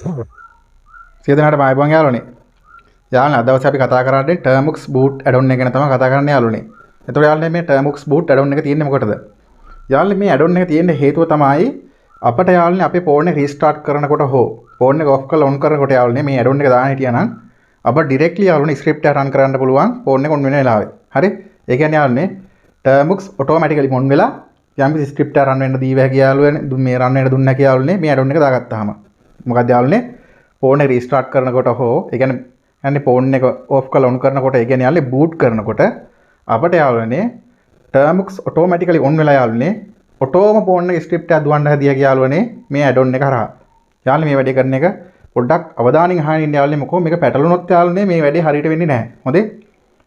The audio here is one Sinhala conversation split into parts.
සියදු දෙනාට ආයුබෝවන් යාළුවනේ. යාළුවනේ අද දවසේ අපි කතා කරන්නේ termux boot add-on එක ගැන තමයි කතා කරන්න යාළුවනේ. එතකොට යාළුවනේ මේ termux boot add-on එක තියෙන්නේ මොකටද? යාළුවනේ මේ add-on එක තියෙන්නේ හේතුව තමයි අපිට යාළුවනේ අපේ ෆෝන් එක රීස්ටාර්ට් කරනකොට හෝ ෆෝන් එක ඔෆ් කරලා ඔන් කරනකොට යාළුවනේ මේ add-on එක දාන්න හිටියානම් අපිට ඩිරෙක්ට්ලි යාළුවනේ ස්ක්‍රිප්ට් එක රන් කරන්න පුළුවන් ෆෝන් එක ඔන් වෙන වෙලාවේ. හරි? ඒ කියන්නේ යාළුවනේ termux automatically ඔන් වෙලා යම් කිසි ස්ක්‍රිප්ට් එක රන් වෙන්න දීව හැකි යාළුවනේ මේ රන් වෙන්න දුන්න හැකි යාළුවනේ මේ add-on එක දාගත්තාම. මොකද යාළුවනේ ෆෝන් එක රීස්ටාර්ට් කරනකොට හෝ ඒ කියන්නේ ෆෝන් එක ඔෆ් කරලා ඔන් කරනකොට ඒ කියන්නේ යාළුවනේ බූට් කරනකොට අපිට යාළුවනේ termux automatically on වෙලා යාළුවනේ ඔටෝම ෆෝන් එක ස්ක්‍රිප්ට් එක දුවන්න හැදියා යාළුවනේ මේ add-on එක හරහා. යාළුවනේ මේ වැඩේ කරන එක පොඩ්ඩක් අවධානයෙන් අහගෙන ඉන්න යාළුවනේ මොකෝ මේක පැටලුනොත් යාළුවනේ මේ වැඩේ හරියට වෙන්නේ නැහැ. හොඳේ?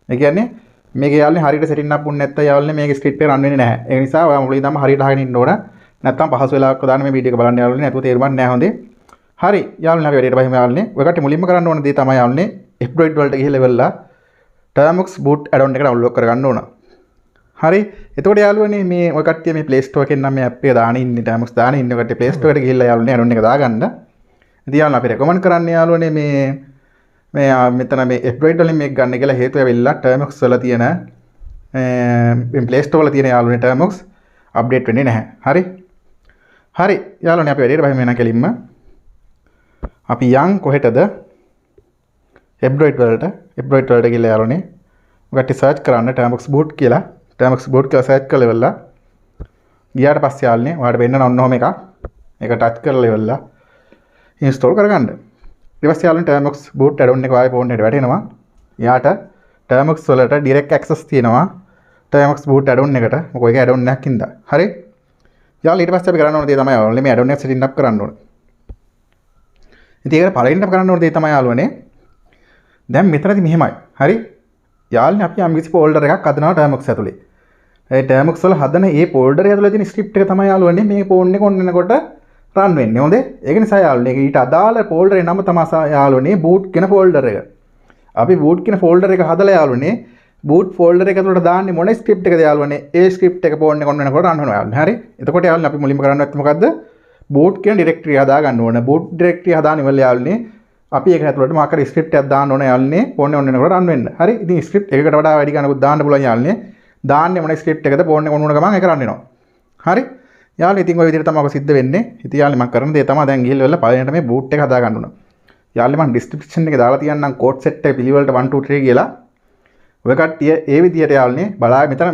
ඒ කියන්නේ මේක යාළුවනේ හරියට සෙටින් අප් වුනේ නැත්නම් යාළුවනේ මේක ස්ක්‍රිප්ට් එක රන් වෙන්නේ නැහැ. ඒ නිසා ඔයා මුලින් ඉඳන්ම හරියට අහගෙන ඉන්න ඕන. නැත්නම් පහසු වෙලාවක දාන්න මේ වීඩියෝ එක බලන්න යාළුවනේ නැතුව තේරුම්ක් නැහැ. හොඳේ? හරි යාළුවනේ අපි වැඩේට බහිමු යාළුවනේ. ඔය කට්ටිය මුලින්ම කරන්න ඕන දේ තමයි යාළුවනේ Android වලට ගිහිල්ලා ඉවරලා termux boot add-on එක download කරගන්න ඕන. හරි. එතකොට යාළුවනේ මේ ඔය කට්ටිය මේ Play Store එකෙන් නම් මේ app එක දාන ඉන්නේ termux දාන ඉන්නේ කට්ටිය Play Store එකට ගිහිල්ලා යාළුවනේ add-on එක දාගන්න. ඉතින් යාළුවනේ අපි recommend කරන්නේ යාළුවනේ මේ මෙතන මේ Android වලින් මේක ගන්න කියලා හේතුව ඇවිල්ලා termux වල තියෙන මේ Play Store වල තියෙන යාළුවනේ termux update වෙන්නේ නැහැ. හරි. හරි යාළුවනේ අපි වැඩේට බහිමු එන කෙලින්ම අපි යන් කොහෙටද Android වලට ගිහලා යාළුවනේ ඔකට සර්ච් කරන්න termux boot කියලා සර්ච් කරලා ඉවරලා ගියාට පස්සේ යාළුවනේ ඔයාලට වෙන්න ඔන්නෝම එකක් ඒක ටච් කරලා ඉවරලා ඉන්ස්ටෝල් කරගන්න. ඊට පස්සේ යාළුවනේ termux boot add-on එක ඔයාගේ ෆෝන් එකට වැටෙනවා. යාට termux වලට direct access තියෙනවා termux boot add-on එකට. මොකද ඒක add-on එකක් ඉඳලා. හරි? යාළුවා ඊට පස්සේ අපි කරන්න ඕන දේ තමයි යාළුවනේ මේ add-on එක setting up කරන්න ඕනේ. ඉතින් ඒකට පළවෙනිම කරන්න ඕන දේ තමයි යාළුවනේ දැන් මෙතනදී මෙහෙමයි. හරි? යාළුවනේ අපි යම් කිසි ෆෝල්ඩර් එකක් හදනවා termux ඇතුලේ. ඒ termux වල හදන ඒ ෆෝල්ඩර් එක ඇතුලේ තියෙන ස්ක්‍රිප්ට් එක තමයි යාළුවනේ මේ ෆෝන් එක ඔන් වෙනකොට රන් වෙන්නේ. හොඳේ? ඒක නිසා යාළුවනේ ඊට අදාළ ෆෝල්ඩරේ නම තමයි යාළුවනේ boot කියන ෆෝල්ඩර් එක. අපි boot කියන ෆෝල්ඩර් එක හදලා යාළුවනේ boot ෆෝල්ඩර් එක ඇතුලට දාන්නේ මොන ස්ක්‍රිප්ට් එකද යාළුවනේ? ඒ ස්ක්‍රිප්ට් එක ෆෝන් එක ඔන් වෙනකොට රන් වෙනවා යාළුවනේ. හරි? එතකොට යාළුවනේ අපි මුලින්ම කරන්න ඕනේ මොකද්ද? boot කියන ඩිරෙක්ටරි හදා ගන්න ඕන. boot ඩිරෙක්ටරි හදාන ඉවරලා යාළුවනේ අපි ඒක ඇතුළට මාකර ස්ක්‍රිප්ට් එකක් දාන්න ඕන යාළුවනේ ෆෝන් එක ඔන් වෙනකොට රන් වෙන්න. හරි? ඉතින් ස්ක්‍රිප්ට් එකකට වඩා වැඩි ගණනකුත් දාන්න පුළුවන් යාළුවනේ. දාන්නේ මොන ස්ක්‍රිප්ට් එකද ෆෝන් එක ඔන් වුණ ගමන් ඒක රන් වෙනවා. හරි? යාළුවනේ ඉතින් ওই විදිහට තමයි ඔක සිද්ධ වෙන්නේ. ඉතින් යාළුවනේ මම කරන දේ තමයි දැන් ගිහිල්ලා වෙලා පළවෙනිට මේ boot එක හදා ගන්න ඕන. යාළුවනේ මම description එකේ දාලා තියන්නම් code set එක පිළිවෙලට 1 2 3 කියලා. ඔය කට්ටිය ඒ විදිහට යාළුවනේ බලා මෙතන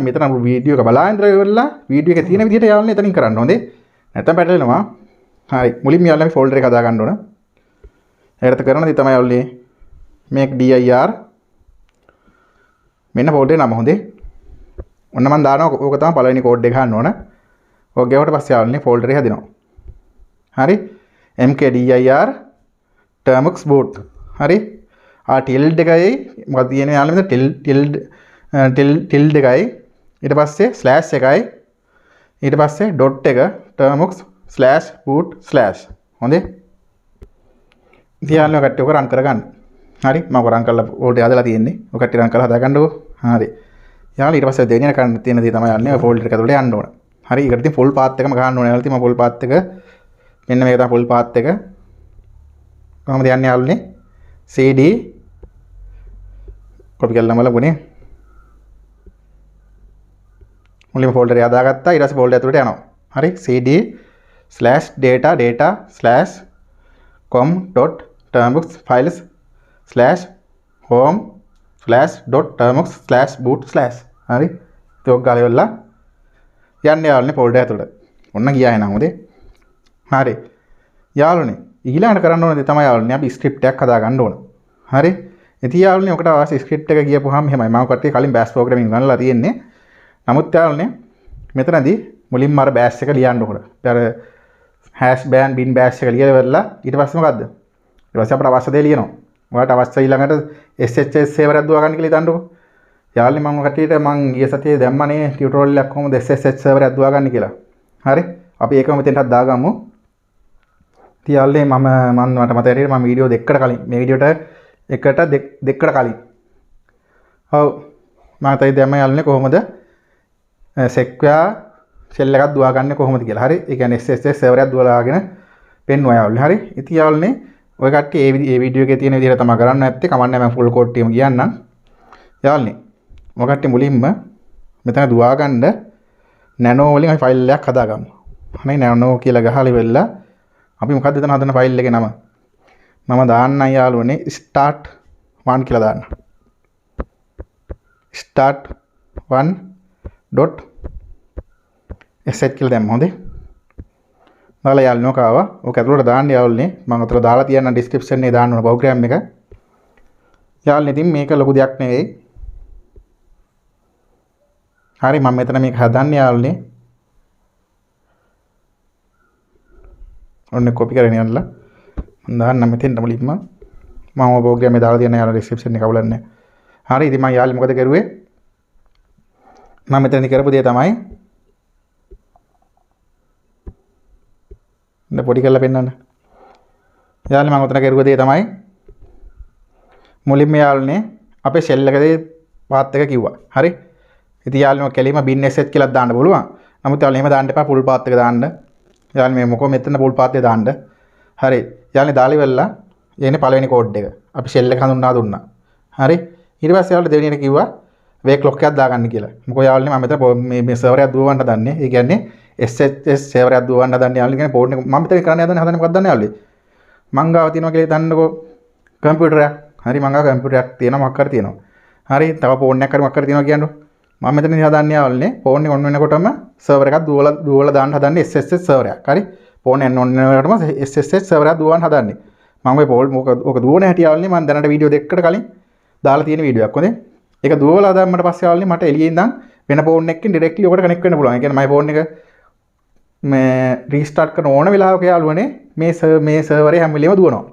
වීඩියෝ එක බලා ඉඳලා ඉවරලා වීඩියෝ එකේ තියෙන විදිහට යාළුවනේ එතනින් කරන්න හොඳේ. නැත්නම් පැටලෙනවා. හරි මුලින්ම යාළුවනේ ෆෝල්ඩර් එක හදා ගන්න ඕන. ඒකට කරන දේ තමයි යාළුවනේ mkdir මෙන්න ෆෝල්ඩරේ නම හොඳේ. ඔන්න මම දානවා ඕක තමයි පළවෙනි කෝඩ් එක ගන්න ඕන. ඕක ගෙවට පස්සේ යාළුවනේ ෆෝල්ඩරේ හැදෙනවා. හරි mkdir termux boot. හරි ආ tilde එකයි මොකක්ද කියන්නේ යාළුවනේ tilde එකයි ඊට පස්සේ ස්ලෑෂ් එකයි ඊට පස්සේ ඩොට් එක termux/boot/ හොඳේ? ඉතින් යාළුවෝ කට්ටිය ඔක රන් කරගන්න. හරි මම රන් කරලා ෆෝල්ඩර් හදලා තියෙන්නේ. ඔක කට්ටිය රන් කරලා හදාගන්නකෝ. හරි. යාළුවෝ ඊට පස්සේ දෙවෙනියට කරන්න තියෙන දේ තමයි යාළුවනේ ෆෝල්ඩර් එක ඇතුළට යන්න ඕන. හරි ඒකට ඉතින් ෆුල් පාත් එකම ගන්න ඕනේ. යාළුවෝ ඉතින් මම ෆුල් පාත් එක මෙන්න මේක තමයි ෆුල් පාත් එක. කොහොමද යන්නේ යාළුවනේ? cd කොපි කරලාම ලඟුනේ. මුලින්ම ෆෝල්ඩරේ හදාගත්තා. ඊට පස්සේ ෆෝල්ඩර් ඇතුළට යනවා. හරි cd/data/com.termux files/home/.termux/boot/ හරි ඒක ගාලා ඉවරලා යන්නේ යාළුවනේ ෆෝල්ඩර් ඇතුළට. ඔන්න ගියා එනවා හොඳේ. හරි යාළුවනේ ඊළඟට කරන්න ඕනේ තමයි යාළුවනේ අපි ස්ක්‍රිප්ට් එකක් හදා ගන්න ඕන. හරි ඉතින් යාළුවනේ ඔකට අවශ්‍ය ස්ක්‍රිප්ට් එක ගියපුවාම එහෙමයි මම කට්ටිය කලින් bash programming ගන්නලා තියෙන්නේ. නමුත් යාළුවනේ මෙතනදී මුලින්ම අර bash එක ලියන්න ඕන. අර #bin bin bash එක ලියලා ඉවරලා ඊට පස්සේ මොකද්ද? ඊට පස්සේ අපිට අවශ්‍ය දේ ලියනවා. ඔයාලට අවශ්‍ය ඊළඟට SSH server එකක් දුවා ගන්න කියලා හිතන්නකෝ. යාළුවනේ මම කට්ටියට මං ගිය සතියේ දැම්මනේ ටියුටෝරියල් එකක් කොහොමද SSH server එකක් දුවා ගන්න කියලා. හරි? අපි ඒකම මෙතෙන්ටත් දාගමු. ඉතින් යාළුවනේ මට මතක හිටියේ මම වීඩියෝ දෙකකට කලින් මේ වීඩියෝට එකට දෙකකට කලින්. ඔව් මම තයි දැම්ම යාළුවනේ කොහොමද secure shell එකක් දුවා ගන්න කොහොමද කියලා. හරි? ඒ කියන්නේ SSH server එකක් දුවලාගෙන පෙන්වුවා යාළුවනේ. හරි? ඉතින් යාළුවනේ ඔය කට්ටිය ඒ වීඩියෝ එකේ තියෙන විදිහට තමයි කරන්න නැත්තේ. කමන්නේ මම ෆුල් කෝඩ් ටිකම කියන්නම්. යාළුවනේ ඔය කට්ටිය මුලින්ම මෙතන දුවා ගන්න නැනෝ වලින් අපි ෆයිල් එකක් හදාගමු. හරි නැනෝ කියලා ගහලා ඉවරලා අපි මොකද්ද එතන හදන ෆයිල් එකේ නම? මම දාන්නම් යාළුවනේ start 1 කියලා දාන්න. start1.sh කියලා දැම්ම හොඳේ. දාලා යාළුවෝ කාවා. ඔක ඇතුළට දාන්න යාළුවනේ. මම අතට දාලා තියන්න description එකේ දාන්න ඕන ප්‍රෝග්‍රෑම් එක. යාළුවනේ ඉතින් මේක ලොකු දෙයක් නෙවෙයි. හරි මම මෙතන මේක හදන්නේ යාළුවනේ. ඔන්න කොපි කරගෙන යන්නලා. මම දාන්නම් මෙතෙන්ට මුලින්ම. මම ඔය ප්‍රෝග්‍රෑම් එක දාලා තියන්න යාළුවෝ description එක අවුලන්නේ. හරි ඉතින් මම යාළුවෝ මොකද කරුවේ? මම මෙතනදී කරපු දේ තමයි ඉන්න පොඩි කරලා පෙන්නන්න. යාළුවනේ මම උතන කරුව දේ තමයි මුලින්ම යාළුවනේ අපේ ෂෙල් එකේ පාත් එක කිව්වා. හරි. ඉතින් යාළුවෝ කෙලින්ම bin sh කියලා දාන්න පුළුවන්. නමුත් යාළුවනේ එහෙම දාන්න එපා full path එක දාන්න. යාළුවනේ මේ මොකෝ මෙතන full path එක දාන්න. හරි. යාළුවනේ දාලා ඉවරලා එන්නේ පළවෙනි කෝඩ් එක. අපි ෂෙල් එක හඳුන්වා දුන්නා. හරි. ඊට පස්සේ යාළුවෝ දෙවෙනි එක කිව්වා wake lock එකක් දාගන්න කියලා. මොකෝ යාළුවනේ මම මෙතන මේ සර්වර් එකක් දුවවන්න හදන්නේ. ඒ කියන්නේ SSH සර්වර් එකක් දුවවන්න හදන්නේ යාළුවනේ. කියන්නේ පෝර්ට් එක මම මෙතන කරන්න හදන්නේ මොකක්ද දන්නේ යාළුවනේ? මං ගාව තියෙනවා කියලා දන්නකෝ කම්පියුටරයක්. හරි මං ගාව කම්පියුටරයක් තියෙනවා මොකක් කර තියෙනවා. හරි තව ෆෝන් එකක් හරි මොකක් කර තියෙනවා කියන්නකො. මම මෙතනදී හදන්නේ යාළුවනේ ෆෝන් එක ඔන් වෙනකොටම සර්වර් එකක් දුවලා දාන්න හදන්නේ SSH සර්වර් එකක්. හරි ෆෝන් එක ඔන් වෙනකොටම SSH සර්වර් එකක් දුවවන්න හදන්නේ. මම ඔය ඕක දුවන හැටි යාළුවනේ මම දැනට වීඩියෝ දෙකකට කලින් දාලා තියෙන වීඩියෝ එකක්. හොඳේ. ඒක දුවලා දාන්නට පස්සේ යාළුවනේ මට එළියේ ඉඳන් වෙන ෆෝන් එකකින් ඩිරෙක්ට්ලි ඔකට කනෙක්ට් වෙන්න පුළුවන්. ඒ කියන්නේ මගේ ෆෝන් එක මේ රීස්ටාර්ට් කරන ඕන වෙලාවක යාළුවනේ මේ සර්වරේ හැම වෙලෙම දුවනවා.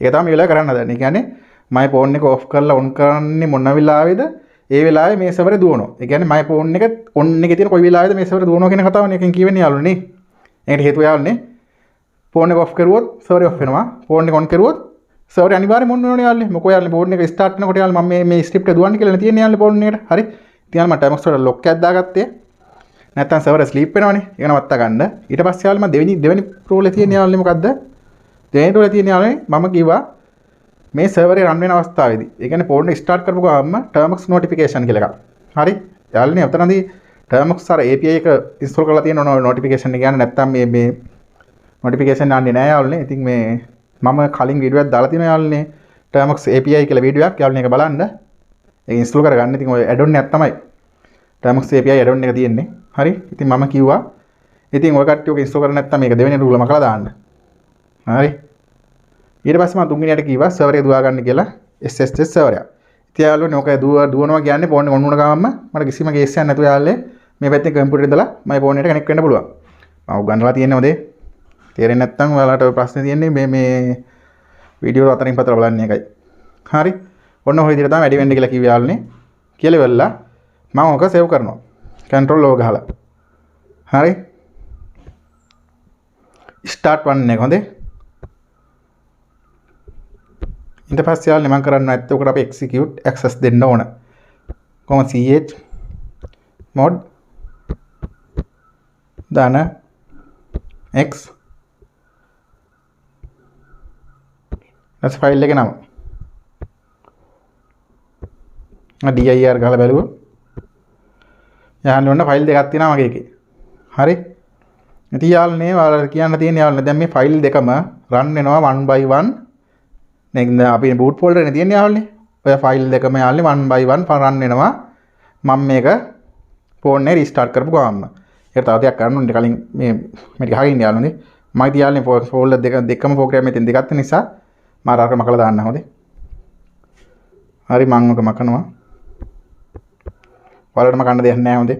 ඒක තමයි මේ වෙලාවේ කරන්න හදන්නේ. ඒ කියන්නේ මගේ ෆෝන් එක ඔෆ් කරලා ඔන් කරන්නේ මොන වෙලාවේද ඒ වෙලාවේ මේ සර්වරේ දුවනවා. ඒ කියන්නේ මගේ ෆෝන් එක ඔන් එකේ තියෙන කොයි වෙලාවේද මේ සර්වරේ දුවනවා කියන කතාවනේ එකෙන් කියවෙන්නේ යාළුවනේ. ඒකට හේතුව යාළුවනේ ෆෝන් එක ඔෆ් කරුවොත් සර්වරේ ඔෆ් වෙනවා. ෆෝන් එක ඔන් කරුවොත් සර්වරේ අනිවාර්යයෙන්ම ඔන් වෙනවා යාළුවනේ. මොකෝ යාළුවනේ ෆෝන් එක ස්ටාර්ට් කරනකොට යාළුවා මම මේ ස්ක්‍රිප්ට් එක දුවන්න කියලා තියෙන්නේ යාළුවනේ ෆෝන් එකට. හරි. ඉතින් මම termux වල ලොක් එකක් දාගත්තේ. නැත්තම් සර්වර් ස්ලීප් වෙනවනේ. ඒක නවත්තා ගන්න. ඊට පස්සේ යාළුවා මම දෙවෙනි ප්‍රෝලේ තියෙන යාළුවනේ මොකද්ද? දෙවෙනි ප්‍රෝලේ තියෙන යාළුවනේ මම කිව්වා මේ සර්වරේ රන් වෙන අවස්ථාවේදී. ඒ කියන්නේ ෆෝන් එක ස්ටාර්ට් කරපු ගමන්ම termux notification කියලා එකක්. හරි. යාළුවනේ උතනදී termux අර API එක ඉන්ස්ටෝල් කරලා තියෙන notification එක ගන්න නැත්තම් මේ notification යන්නේ නැහැ යාළුවනේ. ඉතින් මේ මම කලින් වීඩියෝ එකක් දාලා තියෙනවා යාළුවනේ termux API කියලා වීඩියෝ එකක්. යාළුවනේ ඒක බලන්න. ඒක ඉන්ස්ටෝල් කරගන්න. ඉතින් ඔය add-on එකක් තමයි termux API add-on එක තියෙන්නේ. හරි. ඉතින් මම කිව්වා ඉතින් ඔය කට්ටිය ඔක ඉන්ස්ටෝල් කරලා නැත්තම් මේක දෙවෙනි රූලම කරලා දාන්න. හරි. ඊට පස්සේ මම තුන්වෙනියට කිව්වා සර්වර් එක දුවා ගන්න කියලා SSH සර්වර් එක. ඉතින් යාළුවනේ ඔක දුවනවා කියන්නේ ෆෝන් එක ඔන් වුණ ගමන්ම මට කිසිම කේස් එකක් නැතුව යාළුවේ මේ පැත්තේ කම්පියුටර් දාලා මගේ ෆෝන් එකට කනෙක්ට් වෙන්න පුළුවන්. මම උගන්වලා තියෙන්නේ මොදේ. තේරෙන්නේ නැත්නම් ඔයාලට ඔය ප්‍රශ්නේ තියෙන්නේ මේ වීඩියෝ අතරින් පතර බලන්න එකයි. හරි. ඔන්න ඔය විදිහට තමයි වැඩි වෙන්න කියලා කිව්වේ යාළුවනේ. කියලා ඉවරලා මම ඔක සේව් කරනවා. control O ගහලා. හරි. start 1 එක හොඳේ. ඊට පස්සේ යාළුවනේ මම කරන්න නැත්නම් උකට අපි execute access දෙන්න ඕන. කොහොම ch mod දාන x that's file එකේ නම. dir ගහලා බලුවා. යාළුවනේ ෆයිල් දෙකක් තියෙනවා මගේ එකේ. හරි. ඉතින් යාළුවනේ ඔයාලට කියන්න තියෙන යාළුවනේ දැන් මේ ෆයිල් දෙකම run වෙනවා 1 by 1. දැන් අපි boot folder එකේ තියෙන යාළුවනේ. ඔය ෆයිල් දෙකම යාළුවනේ 1 by 1 run වෙනවා. මම මේක ෆෝන් එක රීස්ටාර්ට් කරපු ගමන්ම. ඒක තව දෙයක් කරන්න ඕනේ කලින් මේ ටික අහගෙන යාළුවනේ. මම ඉතින් යාළුවනේ folder දෙකම ප්‍රෝග්‍රෑම් එකෙන් දෙකක් තියෙන නිසා මම අරක මකලා දාන්න හොඳේ. හරි මම ඔක මකනවා. ඔයාලටම ගන්න දෙයක් නැහැ හොඳේ.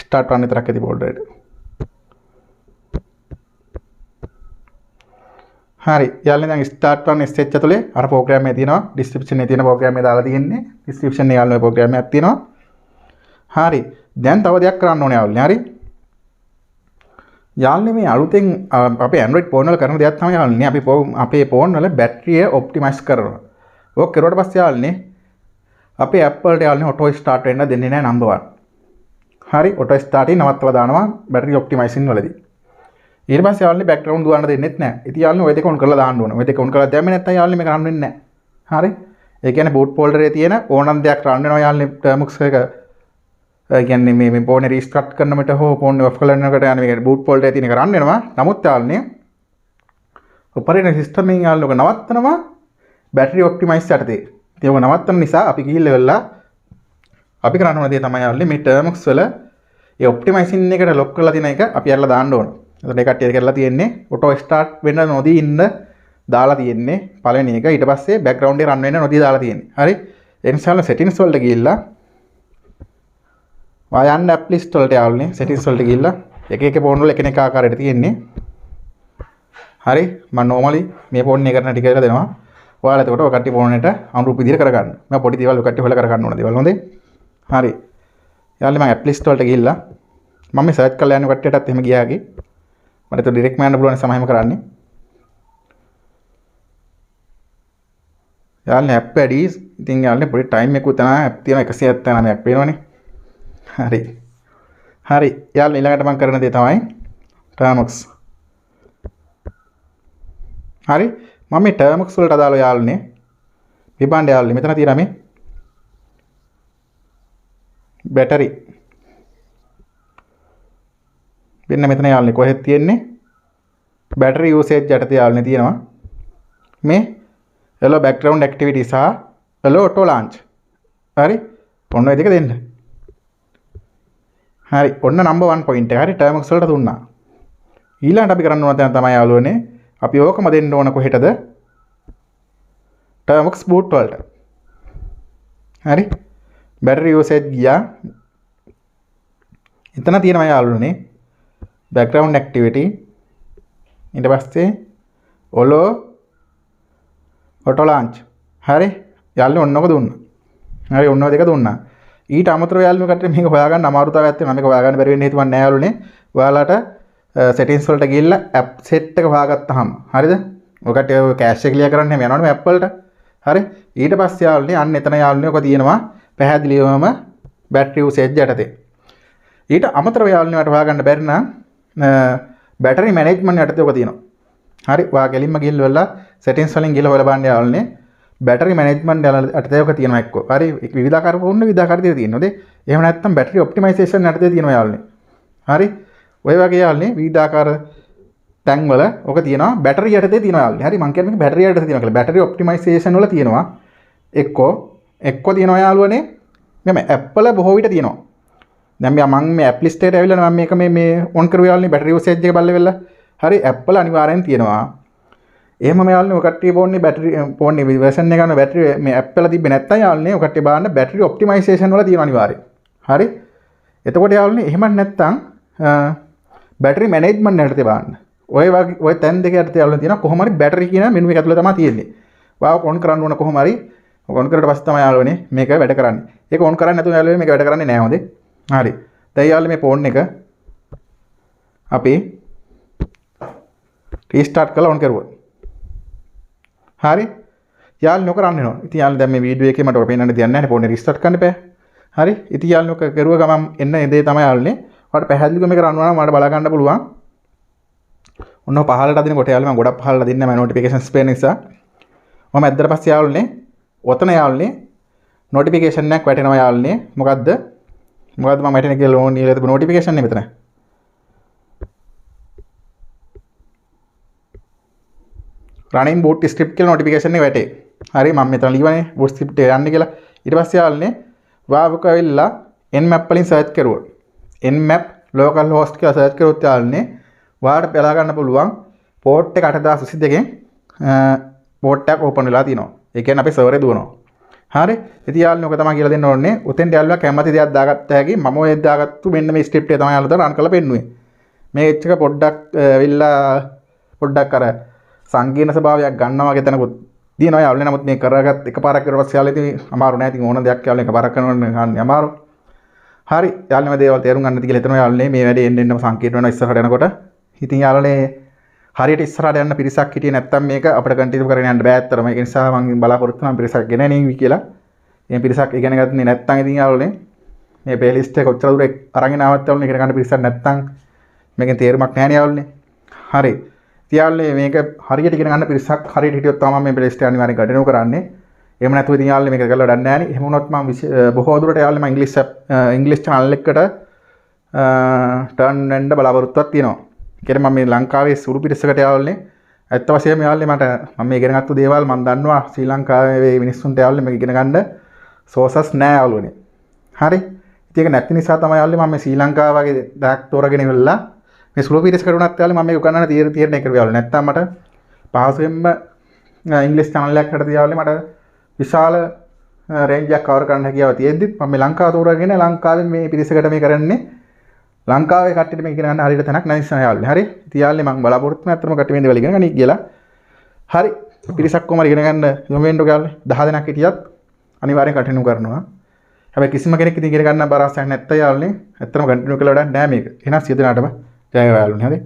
ස්ටාර්ට් කරන්න විතරක් ඇති ෆෝල්ඩර් එකට. හරි. යාළුවනේ දැන් ස්ටාර්ට් කරන sh ඇතුලේ අර ප්‍රෝග්‍රෑම් එකේ තියෙනවා. ඩිස්ක්‍රිප්ෂන් එකේ තියෙන ප්‍රෝග්‍රෑම් එක දාලා තියෙන්නේ. ඩිස්ක්‍රිප්ෂන් එකේ යාළුවනේ ප්‍රෝග්‍රෑම් එකක් තියෙනවා. හරි. දැන් තව දෙයක් කරන්න ඕනේ යාළුවනේ. හරි. යාළුවනේ මේ අලුතෙන් අපේ Android ෆෝන් වල කරන දෙයක් තමයි යාළුවනේ. අපි අපේ ෆෝන් වල බැටරිය ඔප්ටිමයිස් කරනවා. ඕක කරුවට පස්සේ යාළුවනේ අපේ app වලට යාළුවනේ auto start වෙන්න දෙන්නේ නැහැ number 1. හරි auto start එක නවත්තලා දානවා බැටරි ඔප්ටිමයිසින් වලදී. ඊට පස්සේ යාළුවනේ බෑග්ග්‍රවුන්ඩ් දුවන්න දෙන්නෙත් නැහැ. ඉතින් යාළුවනේ ඔය දෙක ඔන් කරලා දාන්න ඕන. ඔය දෙක ඔන් කරලා දැම්මේ නැත්නම් යාළුවනේ මේක රන් වෙන්නේ නැහැ. හරි. ඒ කියන්නේ boot folder එකේ තියෙන ඕනම දෙයක් රන් වෙනවා යාළුවනේ termux එක. ඒ කියන්නේ මේ phone එක restart කරන මට හෝ phone එක off කරලා යනකොට යන්නේ මේක boot folder එකේ තියෙන එක රන් වෙනවා. නමුත් යාළුවනේ operating system එකෙන් යාළුවනේ නවත්තනවා battery optimize යටතේ. ඉතින් ඔක නවත්තන නිසා අපි ගිහිල්ලා වෙලා අපි කරන්න ඕන දේ තමයි යාළුවනේ මේ termux වල ඒ optimizing එකට lock කරලා තියෙන එක අපි අරලා දාන්න ඕන. එතකොට ඒ කට්ටිය කරලා තියෙන්නේ auto start වෙන්න නොදී ඉන්න දාලා තියෙන්නේ පළවෙනි එක. ඊට පස්සේ background එක run වෙන්න නොදී දාලා තියෙන්නේ. හරි. ඒ නිසා settings වලට ගිහිල්ලා යන්න app list වලට යාළුවනේ settings වලට ගිහිල්ලා එක එක phone වල එකිනෙක ආකාරයට තියෙන්නේ. හරි. මම normally මේ phone එක කරන ටික කියලා දෙනවා. ඔයාලා එතකොට ඔය කට්ටිය phone එකට අනුරූප විදිහට කරගන්න. මම පොඩි දේවල් ඔය කට්ටිය හොයලා කරගන්න ඕන දේවල් හොඳේ. හරි. යාළුවනේ මම app list වලට ගිහිල්ලා මම මේ search කරලා යන කට්ටියටත් එහෙම ගියාගේ. මට ඒක ඩිරෙක්ට් මයන්න පුළුවන් නිසා මම එහෙම කරන්නේ. යාළුවනේ app ads ඉතින් යාළුවනේ පොඩි time එකකුත් තමයි app තියෙනවා 179ක් පේනවනේ. හරි. හරි. යාළුවනේ ඊළඟට මම කරන දේ තමයි termux. හරි. මම මේ termux වලට අදාළ යාළුවනේ විභාණ්ඩ යාළුවනේ මෙතන තියෙනවා මේ බැටරි. වෙන මෙතන යාළුවනේ කොහෙද තියෙන්නේ? බැටරි යූසේජ් යටතේ යාළුවනේ තියෙනවා. මේ hello background activity සහ hello auto launch. හරි. ඔන්න ඔය දෙක දෙන්න. හරි. ඔන්න number 1 point එක. හරි termux වලට දුන්නා. ඊළඟට අපි කරන්න ඕන තැන තමයි යාළුවනේ අපි ඕකම දෙන්න ඕන කොහෙටද? termux boot වලට. හරි. battery usage ගියා. එතන තියෙනවා යාළුවනේ background activity. ඊට පස්සේ hello auto launch. හරි. යාළුවනේ ඔන්නක දුන්නා. හරි ඔන්න ඔය දෙක දුන්නා. ඊට අමතරව යාළුවනේ කට්ටිය මේක හොයාගන්න අමාරුතාවයක් තියෙනවා. මේක හොයාගන්න බැරි වෙන්න හේතුවක් නැහැ යාළුවනේ. ඔයාලට settings වලට ගිහිල්ලා app set එක හොයාගත්තාම හරිද? ඔය කට්ටිය ඔය cache එක clear කරන්න හැම යනවනේ මේ app වලට. හරි. ඊට පස්සේ යාළුවනේ අන්න එතන යාළුවනේ ඔක තියෙනවා පැහැදිලිවම battery usage යටතේ. ඊට අමතරව යාළුවනේ ඔයාලට හොයාගන්න බැරි නම් battery management යටතේ ඔක තියෙනවා. හරි. ඔයා ගෙලින්ම ගිහිල්ලා settings වලින් ගිහලා හොයලා බලන්න යාළුවනේ battery management යටතේ ඔක තියෙනවා එක්ක. හරි. ඒක විවිධාකාර වුණ විවිධාකාර විදිහට තියෙනවා. එහෙම නැත්නම් battery optimization යටතේ තියෙනවා යාළුවනේ. හරි. ඔය වගේ යාළුවනේ විවිධාකාර තැන් වල ඔක තියෙනවා බැටරි යටතේ තියෙනවා යාළුවනේ. හරි මම කියන්නේ මේක බැටරි යටතේ තියෙනවා කියලා. බැටරි ඔප්ටිමයිසේෂන් වල තියෙනවා. එක්කෝ තියෙනවා යාළුවනේ. මම app වල බොහෝ විට තියෙනවා. දැන් මම මේ app list එකට ඇවිල්ලා මම මේක මේ on කරුවා යාළුවනේ බැටරි usage එක බලලා වෙලා. හරි app වල අනිවාර්යෙන් තියෙනවා. එහෙමම යාළුවනේ ඔය කට්ටිය ෆෝන්නේ බැටරි ෆෝන්නේ version එක ගන්න බැටරි මේ app වල තිබ්බේ නැත්තම් යාළුවනේ ඔය කට්ටිය බලන්න බැටරි ඔප්ටිමයිසේෂන් වල තියෙනවා අනිවාර්යෙන්. හරි. එතකොට යාළුවනේ එහෙම නැත්තම් බැටරි මැනේජ්මන්ට් යටතේ බලන්න. ඔය තැන් දෙක යටතේ යාළුවනේ තියෙනවා කොහොම හරි බැටරි කියන මෙනු එක ඇතුළේ තමයි තියෙන්නේ. ඔයාව ඔන් කරන්න ඕන කොහොම හරි. ඔන් කරලා පස්සේ තමයි යාළුවනේ මේක වැඩ කරන්නේ. ඒක ඔන් කරන්නේ නැතුව යාළුවනේ මේක වැඩ කරන්නේ නැහැ හොඳේ. හරි. දැන් යාළුවනේ මේ ෆෝන් එක අපි රීස්ටාර්ට් කරලා ඔන් කරුවා. හරි. යාළුවනේ ඔක රන් වෙනවා. ඉතින් යාළුවනේ දැන් මේ වීඩියෝ එකේ මට ඔක පේන්නන්න දෙයක් නැහැ නේ ෆෝන් එක රීස්ටාර්ට් කරන්න බෑ. හරි. ඉතින් යාළුවනේ ඔක කරුවා ගමන් එන්න ඒ තමයි යාළුවනේ ඔයාලට පැහැදිලිව මේක රන් වුණා නම් මට බලා ගන්න පුළුවන්. ඔන්න පහළට අදිනකොට යාළුවනේ මම ගොඩක් පහළට අදින්නේ නැහැ මම notifications පේන නිසා. මම ඇද්දට පස්සේ යාළුවනේ ඔතන යාළුවනේ notification එකක් වැටෙනවා යාළුවනේ. මොකද්ද මම වැටෙන කියලා ඕන නියලා තිබු notification නේ මෙතන. running boot script කියලා notification එක වැටේ. හරි මම මෙතන ලියවනේ boot script එක යන්න කියලා. ඊට පස්සේ යාළුවනේ වාවක ඇවිල්ලා nmap වලින් search කරුවා. nmap local host කියලා search කරොත් යාළුවනේ ඔයාලට බලා ගන්න පුළුවන් port එක 8022 න් port එකක් open වෙලා තියෙනවා. ඒ කියන්නේ අපේ server එක දුවනවා. හරි. ඉතින් යාළුවනේ ඔක තමයි කියලා දෙන්න ඕනේ. උතෙන්ට යාළුවා කැමති දෙයක් දාගත්ත හැකි මම ඔය දාගත්තු මෙන්න මේ script එක තමයි යාළුවා රන් කරලා පෙන්නුවේ. මේ එක පොඩ්ඩක් ඇවිල්ලා පොඩ්ඩක් අර සංකීර්ණ ස්වභාවයක් ගන්නවා වගේ තැනකුත් දිනනවා යාළුවනේ. නමුත් මේ කරගත් එකපාරක් කරුවා පස්සේ යාළුවා ඉතින් අමාරු නෑ. ඉතින් ඕන දෙයක් යාළුවනේ එකපාරක් කරනවනේ අමාරු. හරි යාළුවනේ මේ දේවල් තේරුම් ගන්න නැති කියලා හිතනවා යාළුවනේ. මේ වැඩේ එන්න සංකීර්ණ වෙනවා ඉස්සරහට යනකොට. ඉතින් යාළුවනේ හරියට ඉස්සරහට යන්න පිරිසක් හිටියේ නැත්තම් මේක අපිට කන්ටිනියු කරගෙන යන්න බෑ ඇත්තටම. ඒක නිසා මම බලාපොරොත්තු වෙනවා පිරිසක් ගෙනෙන්නේ කියලා. මේ පිරිසක් ඉගෙන ගත්තේ නැත්තම් ඉතින් යාළුවනේ මේ ප්ලේලිස්ට් එක කොච්චර දුර අරගෙන ආවත් යාළුවනේ ඉගෙන ගන්න පිරිසක් නැත්තම් මේකෙන් තේරුමක් නැහැ නේ යාළුවනේ. හරි. තියාලේ මේක හරියට ඉගෙන ගන්න පිරිසක් හරියට හිටියොත් තමයි මේ ප්ලේස්ටේ අනිවාර්යෙන් කන්ටිනියු කරන්නේ. එහෙම නැතුව ඉතින් යාළුවනේ මේක කරලා වැඩක් නැහැ නේ. එහෙම වුණොත් මම බොහෝ දුරට යාළුවනේ මම ඉංග්‍රීසි channel එකකට ටර්න් වෙන්න බලාපොරොත්තුවක් තියෙනවා. කියන්නේ මම මේ ලංකාවේ සුළු පිරිසකට යාළුවනේ ඇත්ත වශයෙන්ම යාළුවනේ මම මේ ඉගෙන ගත්ත දේවල් මම දන්නවා ශ්‍රී ලංකාවේ මිනිස්සුන්ට යාළුවනේ මේක ඉගෙන ගන්න සෝසස් නැහැ යාළුවනේ. හරි. ඉතින් ඒක නැති නිසා තමයි යාළුවනේ මම මේ ශ්‍රී ලංකාව වගේ දාක් තෝරගෙන ඉවරලා මේ සුළු පිරිසකට උනත් යාළුවනේ මම මේක උගන්වන්න තීරණය කරුවා යාළුවනේ. නැත්තම් මට පහසුවෙන්ම ඉංග්‍රීසි channel එකකට යාළුවනේ මට විශාල රේන්ජ් එකක් කවර් කරන්න හැකියාව තියෙද්දිත් මම මේ ලංකාව තෝරාගෙන ලංකාවෙන් මේ පිරිසකට මේ කරන්නේ ලංකාවේ කට්ටියට මේක ඉගෙන ගන්න හරියට තැනක් නැති නිසා යාළුවනේ. හරි. ඉතින් යාළුවනේ මම බලාපොරොත්තු වෙන අතරම කට්ටිය මේ දේවල් ඉගෙන ගන්න කියලා. හරි. පිරිසක් කොහමද ඉගෙන ගන්න යොමු වෙන්න ඕක යාළුවනේ. 10 දෙනෙක් හිටියත් අනිවාර්යෙන් කන්ටිනියු කරනවා. හැබැයි කිසිම කෙනෙක් ඉතින් ඉගෙන ගන්න බරාසයක් නැත්නම් යාළුවනේ. ඇත්තටම කන්ටිනියු කළා වැඩක් නැහැ මේක. එහෙනම් සිය දෙනාටම ජය වේවා යාළුවනේ. හරි.